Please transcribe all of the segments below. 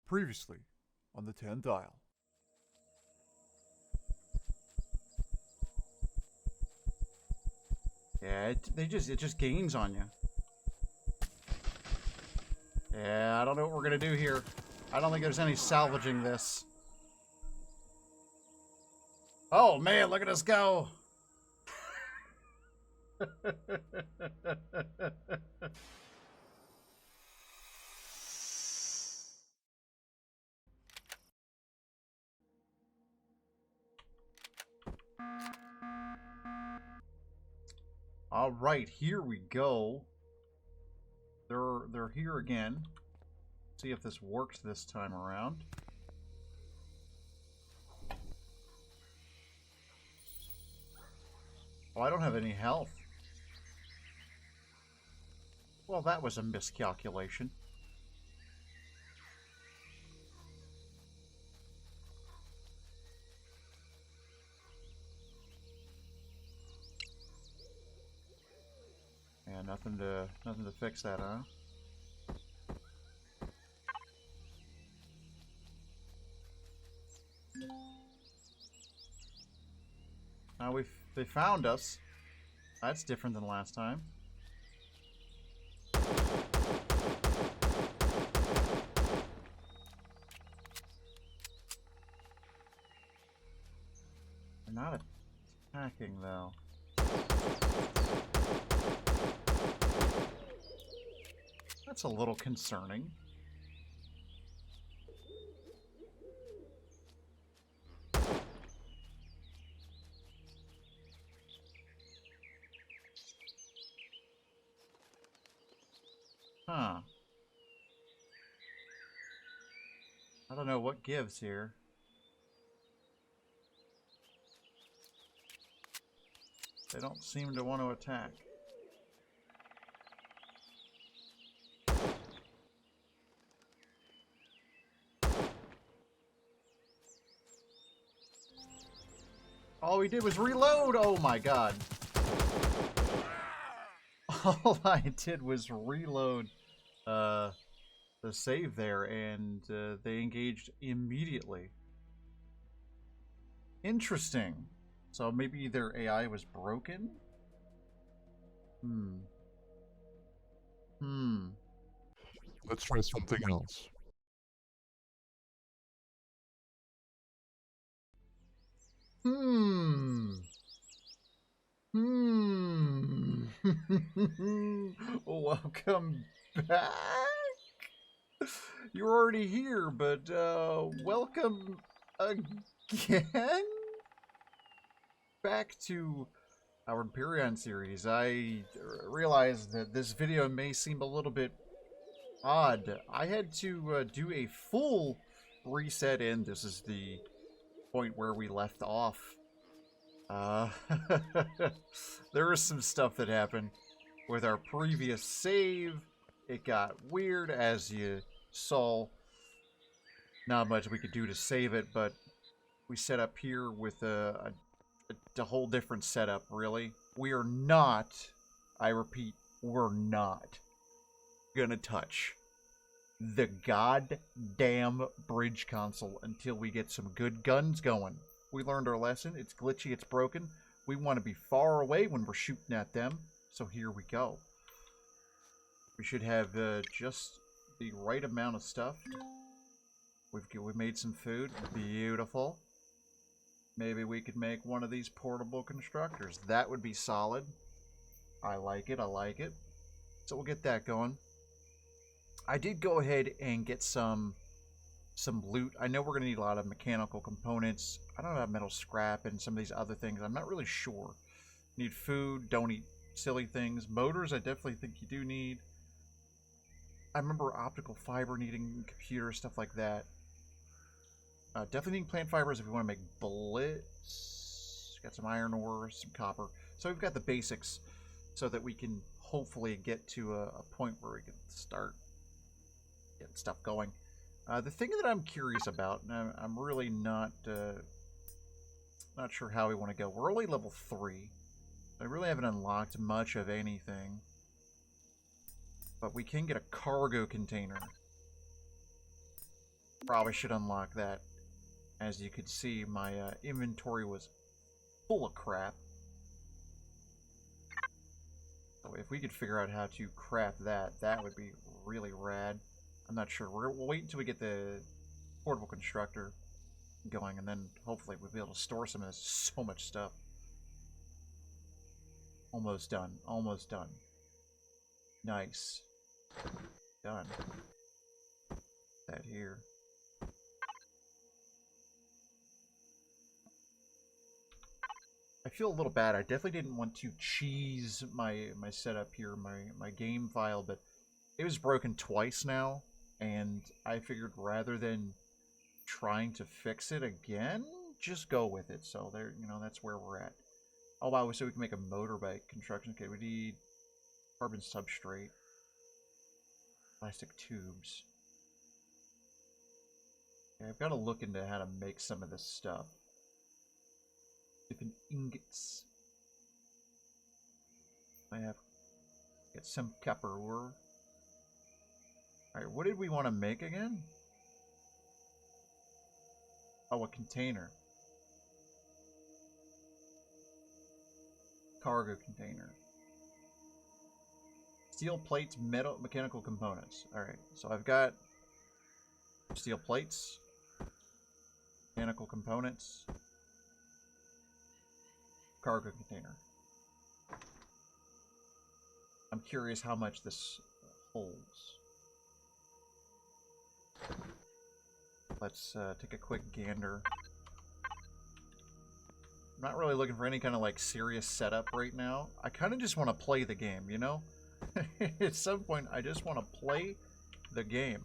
Previously on the TENTHisle. Yeah, it just gains on you. Yeah, I don't know what we're gonna do here. I don't think there's any salvaging this. Oh man, look at us go! All right, here we go. They're here again. See if this works this time around. Oh, I don't have any health. Well, that was a miscalculation. Yeah, nothing to fix that, huh? Now they found us. That's different than last time. They're not attacking though. That's a little concerning. Huh. I don't know what gives here. They don't seem to want to attack. All we did was reload! Oh my god. All I did was reload the save there, and they engaged immediately. Interesting. So maybe their AI was broken? Let's try something else. Welcome back. You're already here, but welcome again back to our Empyrion series. I realized that this video may seem a little bit odd. I had to do a full reset, and this is the point where we left off. There was some stuff that happened with our previous save. It got weird, as you saw. Not much we could do to save it, but we set up here with a whole different setup, really. We are not, I repeat, we're not gonna touch the goddamn bridge console until we get some good guns going. We learned our lesson. It's glitchy, it's broken. We want to be far away when we're shooting at them. So here we go. We should have just the right amount of stuff. We've made some food. Beautiful. Maybe we could make one of these portable constructors. That would be solid. I like it. I like it. So we'll get that going. I did go ahead and get some loot. I know we're going to need a lot of mechanical components. I don't know about metal scrap and some of these other things. I'm not really sure. Need food. Don't eat silly things. Motors, I definitely think you do need. I remember optical fiber needing computer, stuff like that. Definitely needing plant fibers if you want to make bullets. Got some iron ore, some copper. So we've got the basics so that we can hopefully get to a point where we can start getting stuff going. The thing that I'm curious about, and I'm really not sure how we want to go. We're only level 3. I really haven't unlocked much of anything. But we can get a cargo container. Probably should unlock that. As you could see, my inventory was full of crap. So if we could figure out how to craft that, that would be really rad. I'm not sure. We'll wait until we get the portable constructor going, and then hopefully we'll be able to store some of this. So much stuff. Almost done. Almost done. Nice. Done. That here. I feel a little bad. I definitely didn't want to cheese my setup here, my game file, but it was broken twice now, and I figured rather than trying to fix it again, just go with it. So there, you know, that's where we're at. Oh wow, so we can make a motorbike construction. Okay, we need carbon substrate, plastic tubes. Okay, I've got to look into how to make some of this stuff. Different ingots. I have get some copper ore. Alright, what did we want to make again? Oh, a container. Cargo container. Steel plates, metal, mechanical components. Alright, so I've got steel plates, mechanical components, cargo container. I'm curious how much this holds. Let's take a quick gander. I'm not really looking for any kind of like serious setup right now. I kind of just want to play the game, you know? At some point, I just want to play the game.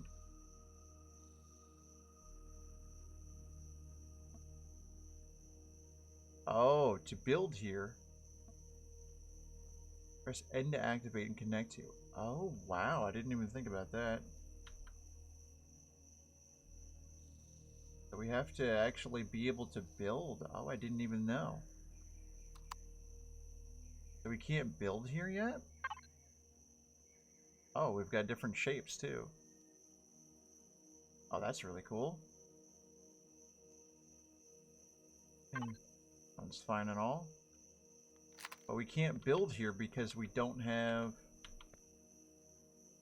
Oh, to build here, press N to activate and connect to. Oh, wow. I didn't even think about that. So we have to actually be able to build. Oh, I didn't even know. So we can't build here yet? Oh, we've got different shapes too. Oh, that's really cool. Sounds fine and all. But we can't build here because we don't have...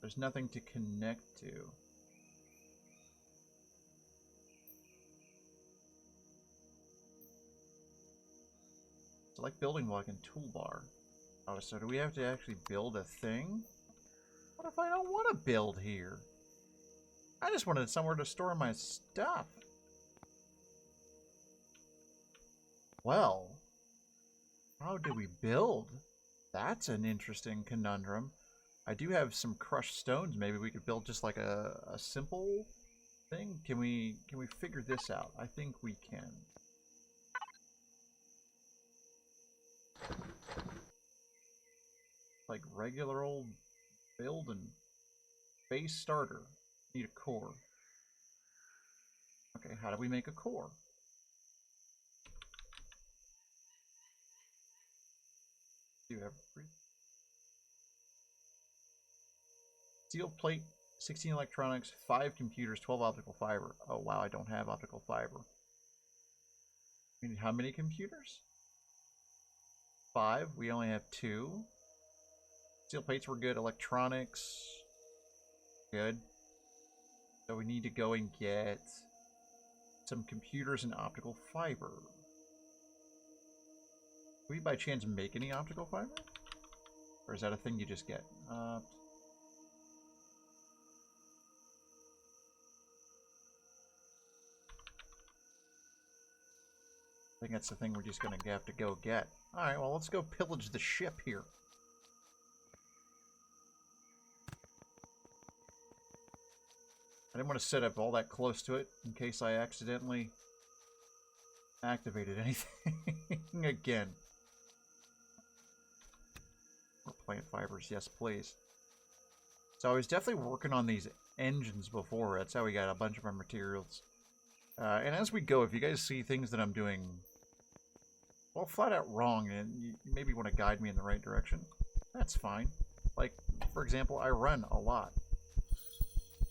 There's nothing to connect to. Select building block and toolbar. Oh, so do we have to actually build a thing? What if I don't want to build here? I just wanted somewhere to store my stuff. Well, how do we build? That's an interesting conundrum. I do have some crushed stones. Maybe we could build just like a simple thing. Can we figure this out? I think we can. Like regular old build and base starter. Need a core. Okay, how do we make a core? Do every steel plate, 16 electronics, 5 computers, 12 optical fiber. Oh wow, I don't have optical fiber. I mean, how many computers? 5. We only have 2. Steel plates were good. Electronics, good. So we need to go and get some computers and optical fiber. Do we by chance make any optical fiber? Or is that a thing you just get? I think that's the thing we're just going to have to go get. Alright, well, let's go pillage the ship here. I didn't want to set up all that close to it in case I accidentally activated anything again. More plant fibers, yes please. So I was definitely working on these engines before. That's how we got a bunch of our materials. And as we go, if you guys see things that I'm doing, well, flat out wrong, and you maybe want to guide me in the right direction, that's fine. Like, for example, I run a lot.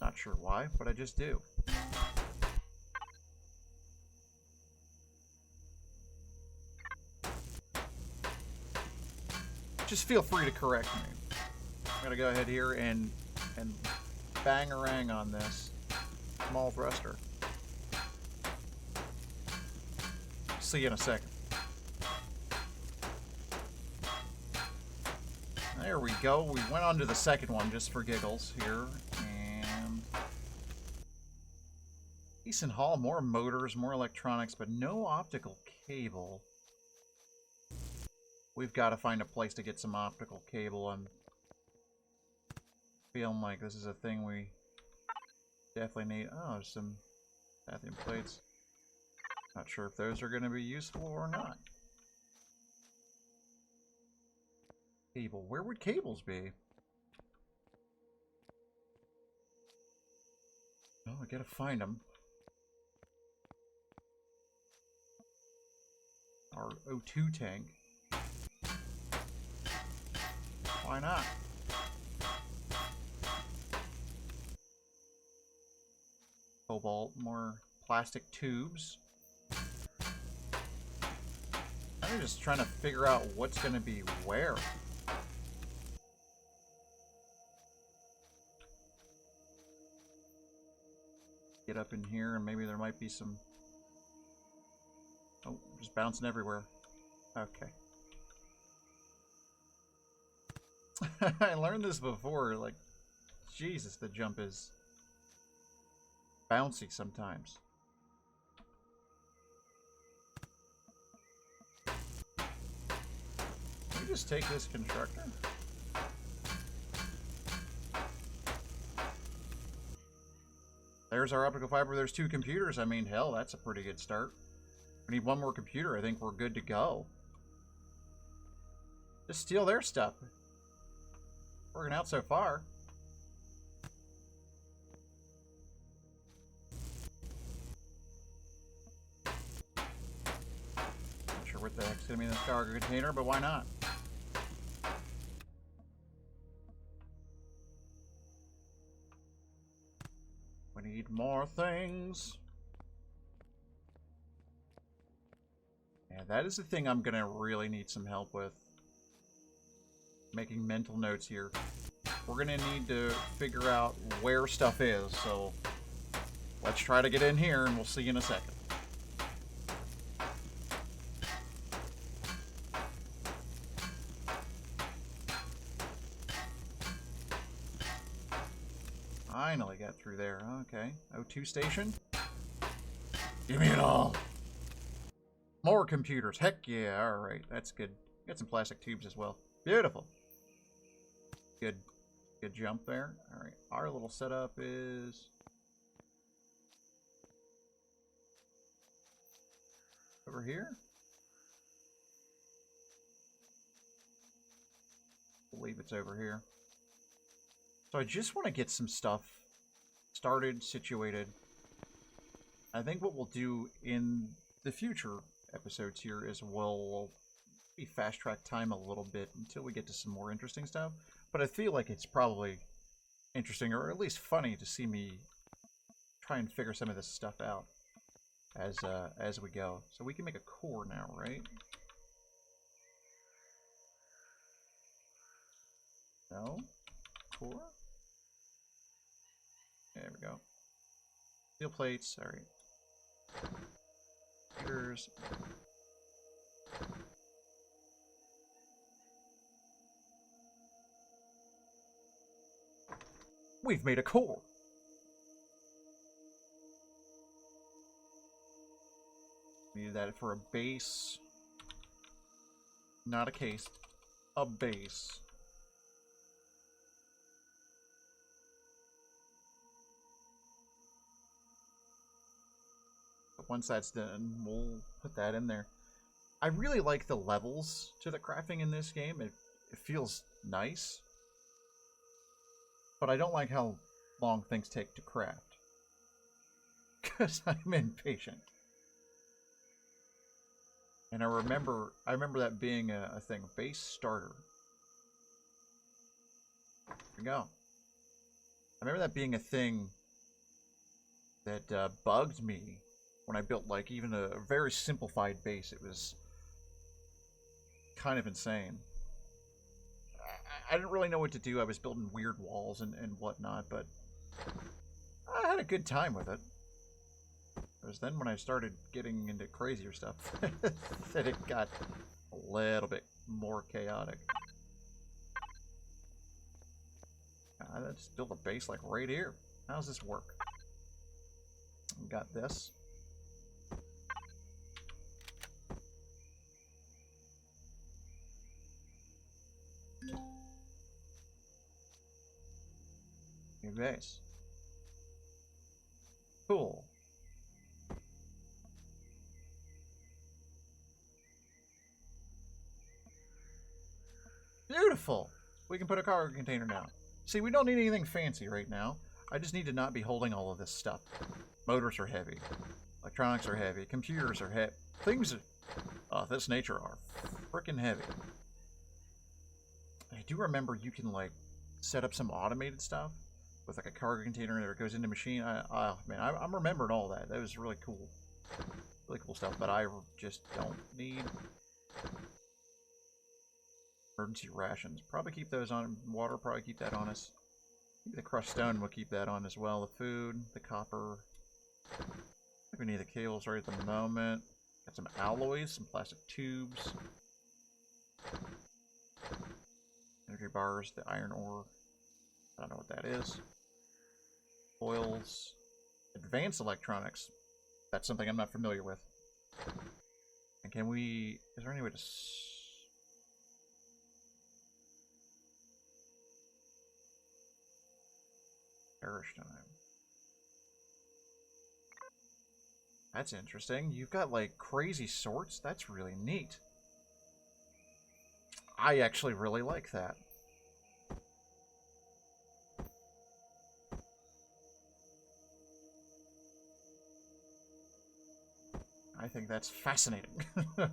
Not sure why, but I just do. just feel free to correct me. I'm gonna go ahead here and bangarang on this small thruster. See you in a second. There we go. We went on to the second one just for giggles here. And decent haul. More motors, more electronics, but no optical cable. We've got to find a place to get some optical cable. I'm feeling like this is a thing we definitely need. Oh, there's some lithium plates. Not sure if those are going to be useful or not. Cable. Where would cables be? Oh, I gotta find them. Our O2 tank. Why not? Cobalt, more plastic tubes. I'm just trying to figure out what's going to be where. Get up in here and maybe there might be some... Oh, just bouncing everywhere. Okay. I learned this before, like, Jesus, the jump is bouncy sometimes. Can we just take this constructor? There's our optical fiber. There's 2 computers. I mean, hell, that's a pretty good start. We need 1 more computer. I think we're good to go. Just steal their stuff. Working out so far. Not sure what the heck's going to be in this cargo container, but why not? We need more things. Yeah, that is the thing I'm going to really need some help with. Making mental notes here. We're going to need to figure out where stuff is, so let's try to get in here and we'll see you in a second. Finally got through there. Okay. O2 station. Give me it all. More computers. Heck yeah. Alright. That's good. Got some plastic tubes as well. Beautiful. Good jump there. Alright. Our little setup is... over here. I believe it's over here. So I just want to get some stuff started, situated. I think what we'll do in the future episodes here is we'll fast track time a little bit until we get to some more interesting stuff. But I feel like it's probably interesting, or at least funny, to see me try and figure some of this stuff out as we go. So we can make a core now, right? No? Core? There we go. Steel plates, alright. Here's... We've made a core! Needed that for a base. Not a case. A base. Once that's done, we'll put that in there. I really like the levels to the crafting in this game. It feels nice. But I don't like how long things take to craft. Because I'm impatient. And I remember that being a thing. Base starter. There we go. I remember that being a thing that bugged me when I built, like, even a very simplified base. It was kind of insane. I didn't really know what to do. I was building weird walls and whatnot, but I had a good time with it. It was then when I started getting into crazier stuff that it got a little bit more chaotic. Let's build a base like right here. How does this work? We got this. New base. Cool. Beautiful. We can put a cargo container now. See, we don't need anything fancy right now. I just need to not be holding all of this stuff. Motors are heavy. Electronics are heavy. Computers are heavy. Things of this nature are freaking heavy. I do remember you can, like, set up some automated stuff with, like, a cargo container that goes into machine. Man, I'm remembering all that. That was really cool. Really cool stuff, but I just don't need emergency rations. Probably keep those on. Water, probably keep that on us. Maybe the crushed stone will keep that on as well. The food, the copper. I think we need the cables right at the moment. Got some alloys, some plastic tubes. Energy bars, the iron ore. I don't know what that is. Oils. Advanced electronics. That's something I'm not familiar with. And can we... Is there any way to... Perish time. That's interesting. You've got, like, crazy sorts. That's really neat. I actually really like that. I think that's fascinating. Like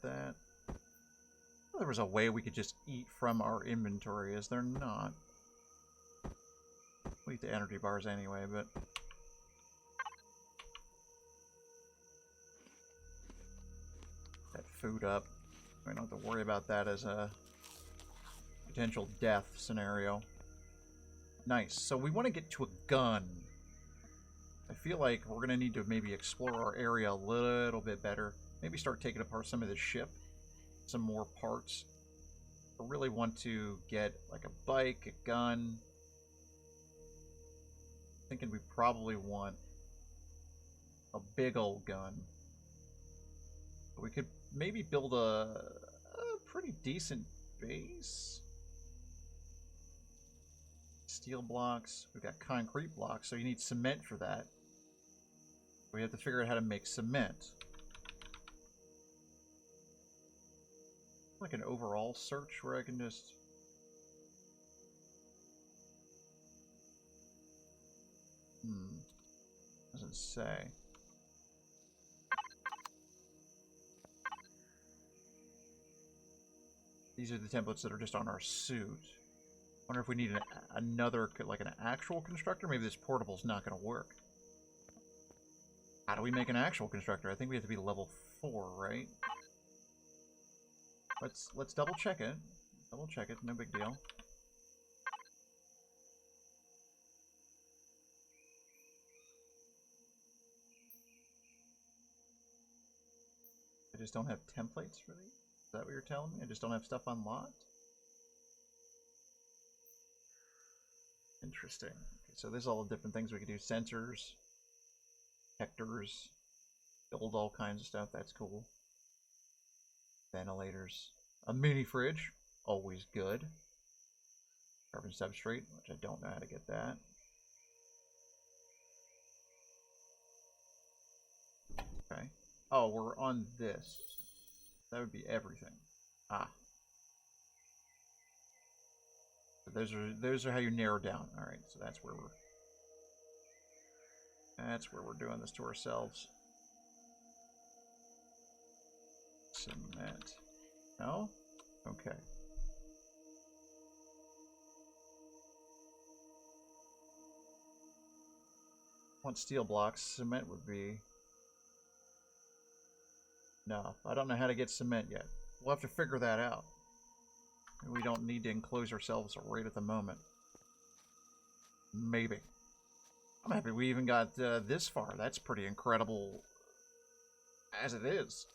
that. Well, there was a way we could just eat from our inventory, is there not? We eat the energy bars anyway, but... That food up. We don't have to worry about that as a potential death scenario. Nice. So we want to get to a gun. I feel like we're going to need to maybe explore our area a little bit better. Maybe start taking apart some of the ship. Some more parts. I really want to get like a bike, a gun. Thinking we probably want a big old gun. We could maybe build a pretty decent base. Steel blocks. We've got concrete blocks, so you need cement for that. We have to figure out how to make cement. Like an overall search where I can just... Doesn't say. These are the templates that are just on our suit. Wonder if we need another, like an actual constructor? Maybe this portable's not going to work. How do we make an actual constructor? I think we have to be level 4, right? Let's double check it. Double check it, no big deal. I just don't have templates for these? Is that what you're telling me? I just don't have stuff unlocked? Interesting. Okay, so there's all the different things we can do. Sensors, detectors, build all kinds of stuff. That's cool. Ventilators. A mini fridge. Always good. Carbon substrate, which I don't know how to get that. Okay. Oh, we're on this. That would be everything. Ah. So those are how you narrow down. All right, so that's where we're doing this to ourselves. Cement. No? Okay. Want steel blocks. Cement would be enough. I don't know how to get cement yet. We'll have to figure that out. We don't need to enclose ourselves right at the moment. Maybe. I'm happy we even got this far. That's pretty incredible as it is.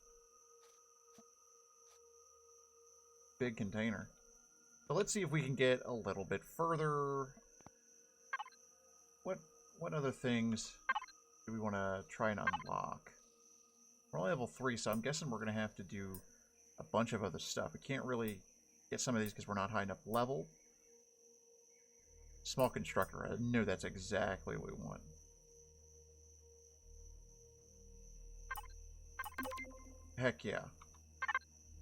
Big container. So let's see if we can get a little bit further. What other things do we want to try and unlock? We're only level 3, so I'm guessing we're going to have to do a bunch of other stuff. We can't really get some of these because we're not high enough level. Small constructor. I know that's exactly what we want. Heck yeah.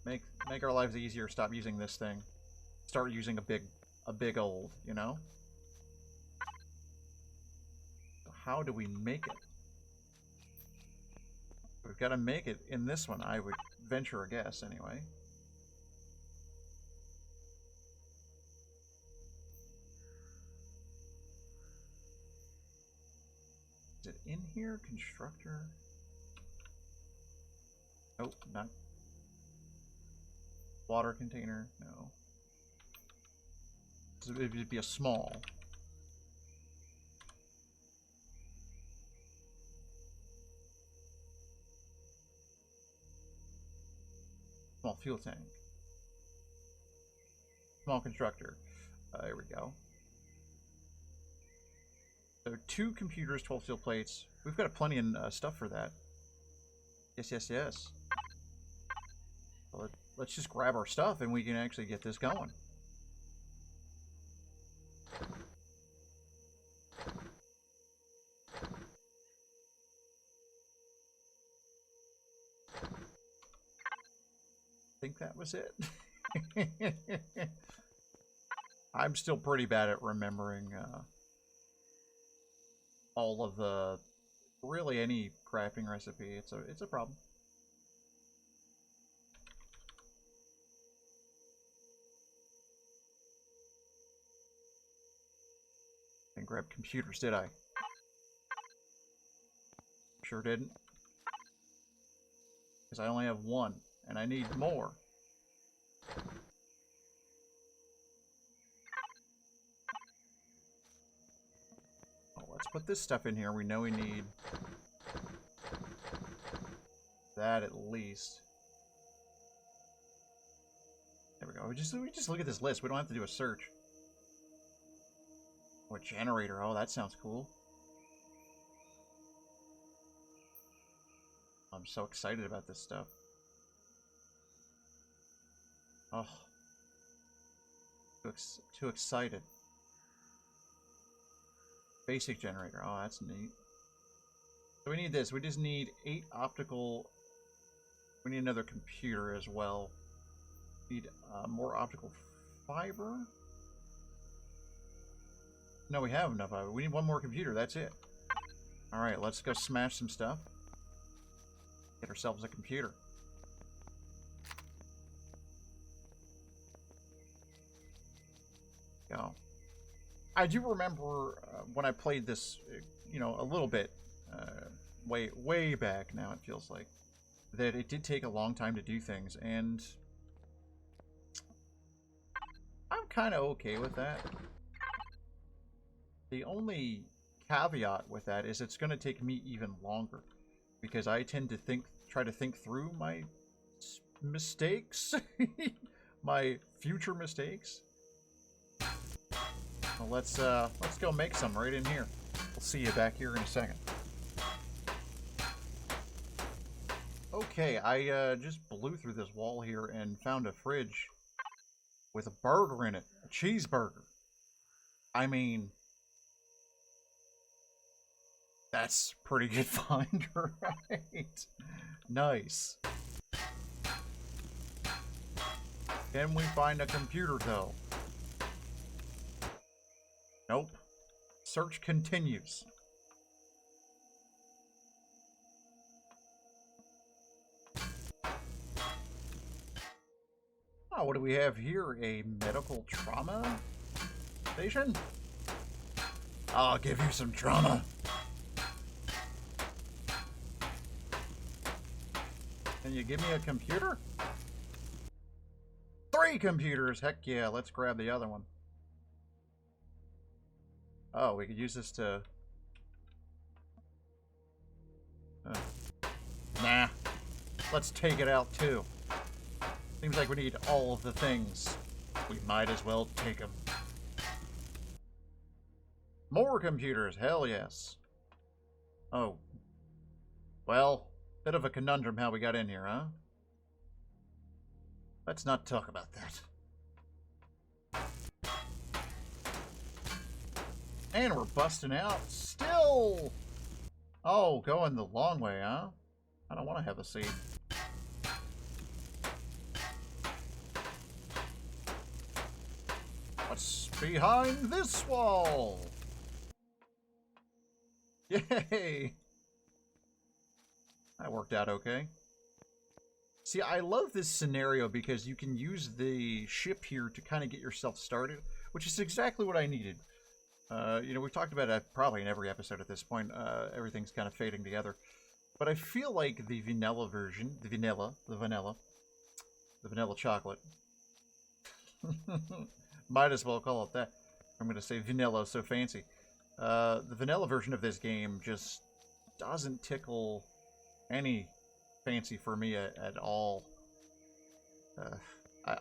Make our lives easier. Stop using this thing. Start using a big old, you know? So how do we make it? We've got to make it in this one, I would venture a guess, anyway. Is it in here? Constructor? Nope, not. Water container? No. So it would be a small. Small fuel tank. Small constructor. There we go. So 2 computers, 12 steel plates. We've got plenty of stuff for that. Yes, yes, yes. Well, let's just grab our stuff and we can actually get this going. I think that was it. I'm still pretty bad at remembering all of the really any crafting recipe. It's a problem. Didn't grab computers, did I? Sure didn't. Because I only have 1. And I need more. Oh, let's put this stuff in here. We know we need that at least. There we go. We just look at this list. We don't have to do a search. What generator? Oh, that sounds cool. I'm so excited about this stuff. Oh, too excited. Basic generator. Oh, that's neat. So we need this. We just need 8 optical. We need another computer as well. We need more optical fiber. No, we have enough of it. We need 1 more computer. That's it. All right, let's go smash some stuff. Get ourselves a computer. Go. I do remember when I played this, you know, a little bit, way back now, it feels like, that it did take a long time to do things, and I'm kind of okay with that. The only caveat with that is it's going to take me even longer, because I tend to try to think through my mistakes, my future mistakes. Well, let's go make some right in here. We'll see you back here in a second. Okay, I just blew through this wall here and found a fridge with a burger in it, a cheeseburger. I mean, that's pretty good find, right? Nice. Can we find a computer though? Nope. Search continues. Oh, what do we have here? A medical trauma station? I'll give you some trauma. Can you give me a computer? 3 computers! Heck yeah, let's grab the other one. Oh, we could use this to... Nah. Let's take it out, too. Seems like we need all of the things. We might as well take them. More computers, hell yes. Oh. Well, bit of a conundrum how we got in here, huh? Let's not talk about that. And we're busting out still! Oh, going the long way, huh? I don't want to have a seat. What's behind this wall? Yay! That worked out okay. See, I love this scenario because you can use the ship here to kind of get yourself started, which is exactly what I needed. You know, we've talked about it probably in every episode at this point. Everything's kind of fading together. But I feel like the vanilla version, the vanilla chocolate. Might as well call it that. I'm going to say vanilla, so fancy. The vanilla version of this game just doesn't tickle any fancy for me at all.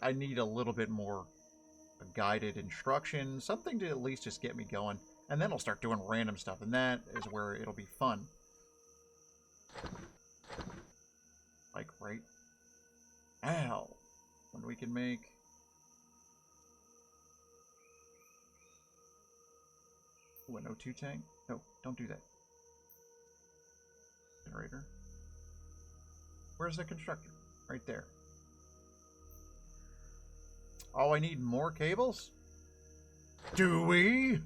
I need a little bit more guided instruction, something to at least just get me going, and then I'll start doing random stuff, and that is where it'll be fun. Like right now, when we can make an O2 tank. No, don't do that. Generator. Where's the constructor? Right there. Oh, I need more cables? Do we?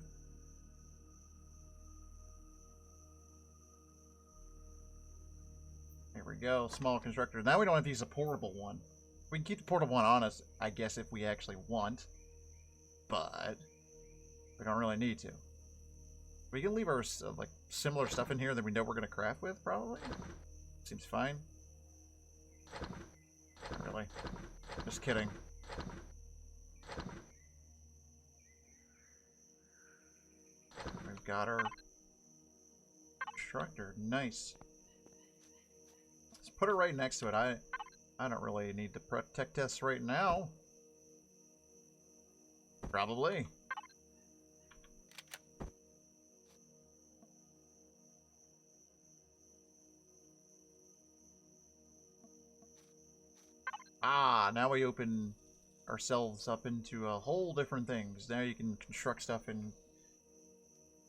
There we go. Small constructor. Now we don't have to use a portable one. We can keep the portable one on us, I guess, if we actually want. But we don't really need to. We can leave our like similar stuff in here that we know we're going to craft with, probably. Seems fine. Not really. Just kidding. We've got our constructor. Nice. Let's put it right next to it. I don't really need to protect this right now. Probably. Ah, now we open ourselves up into a whole different things. Now you can construct stuff and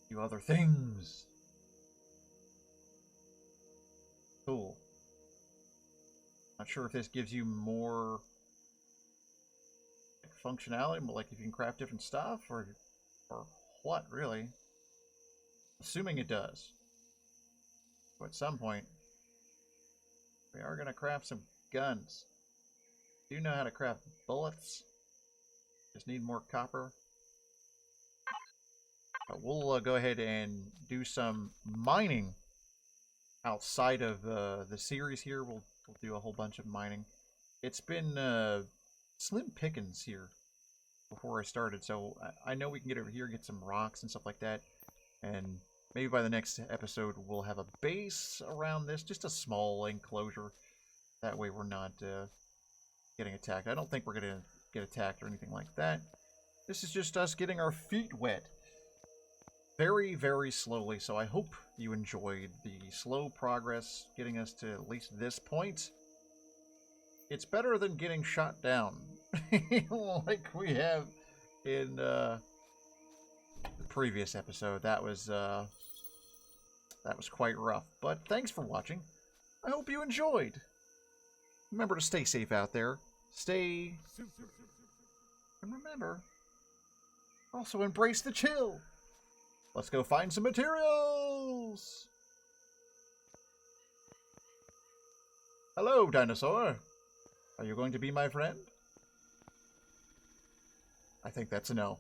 do other things. Cool. Not sure if this gives you more functionality, but like if you can craft different stuff or what, really. Assuming it does. So at some point, we are going to craft some guns. Do know how to craft bullets. Just need more copper. But we'll go ahead and do some mining outside of the series here. We'll do a whole bunch of mining. It's been slim pickings here before I started, so I know we can get over here, get some rocks and stuff like that, and maybe by the next episode we'll have a base around this, just a small enclosure. That way we're not getting attacked. I don't think we're gonna get attacked or anything like that. This is just us getting our feet wet. Very, very slowly, so I hope you enjoyed the slow progress getting us to at least this point. It's better than getting shot down like we have in the previous episode. That was quite rough. But thanks for watching. I hope you enjoyed. Remember to stay safe out there. And remember, also embrace the chill. Let's go find some materials. Hello, dinosaur. Are you going to be my friend? I think that's a no.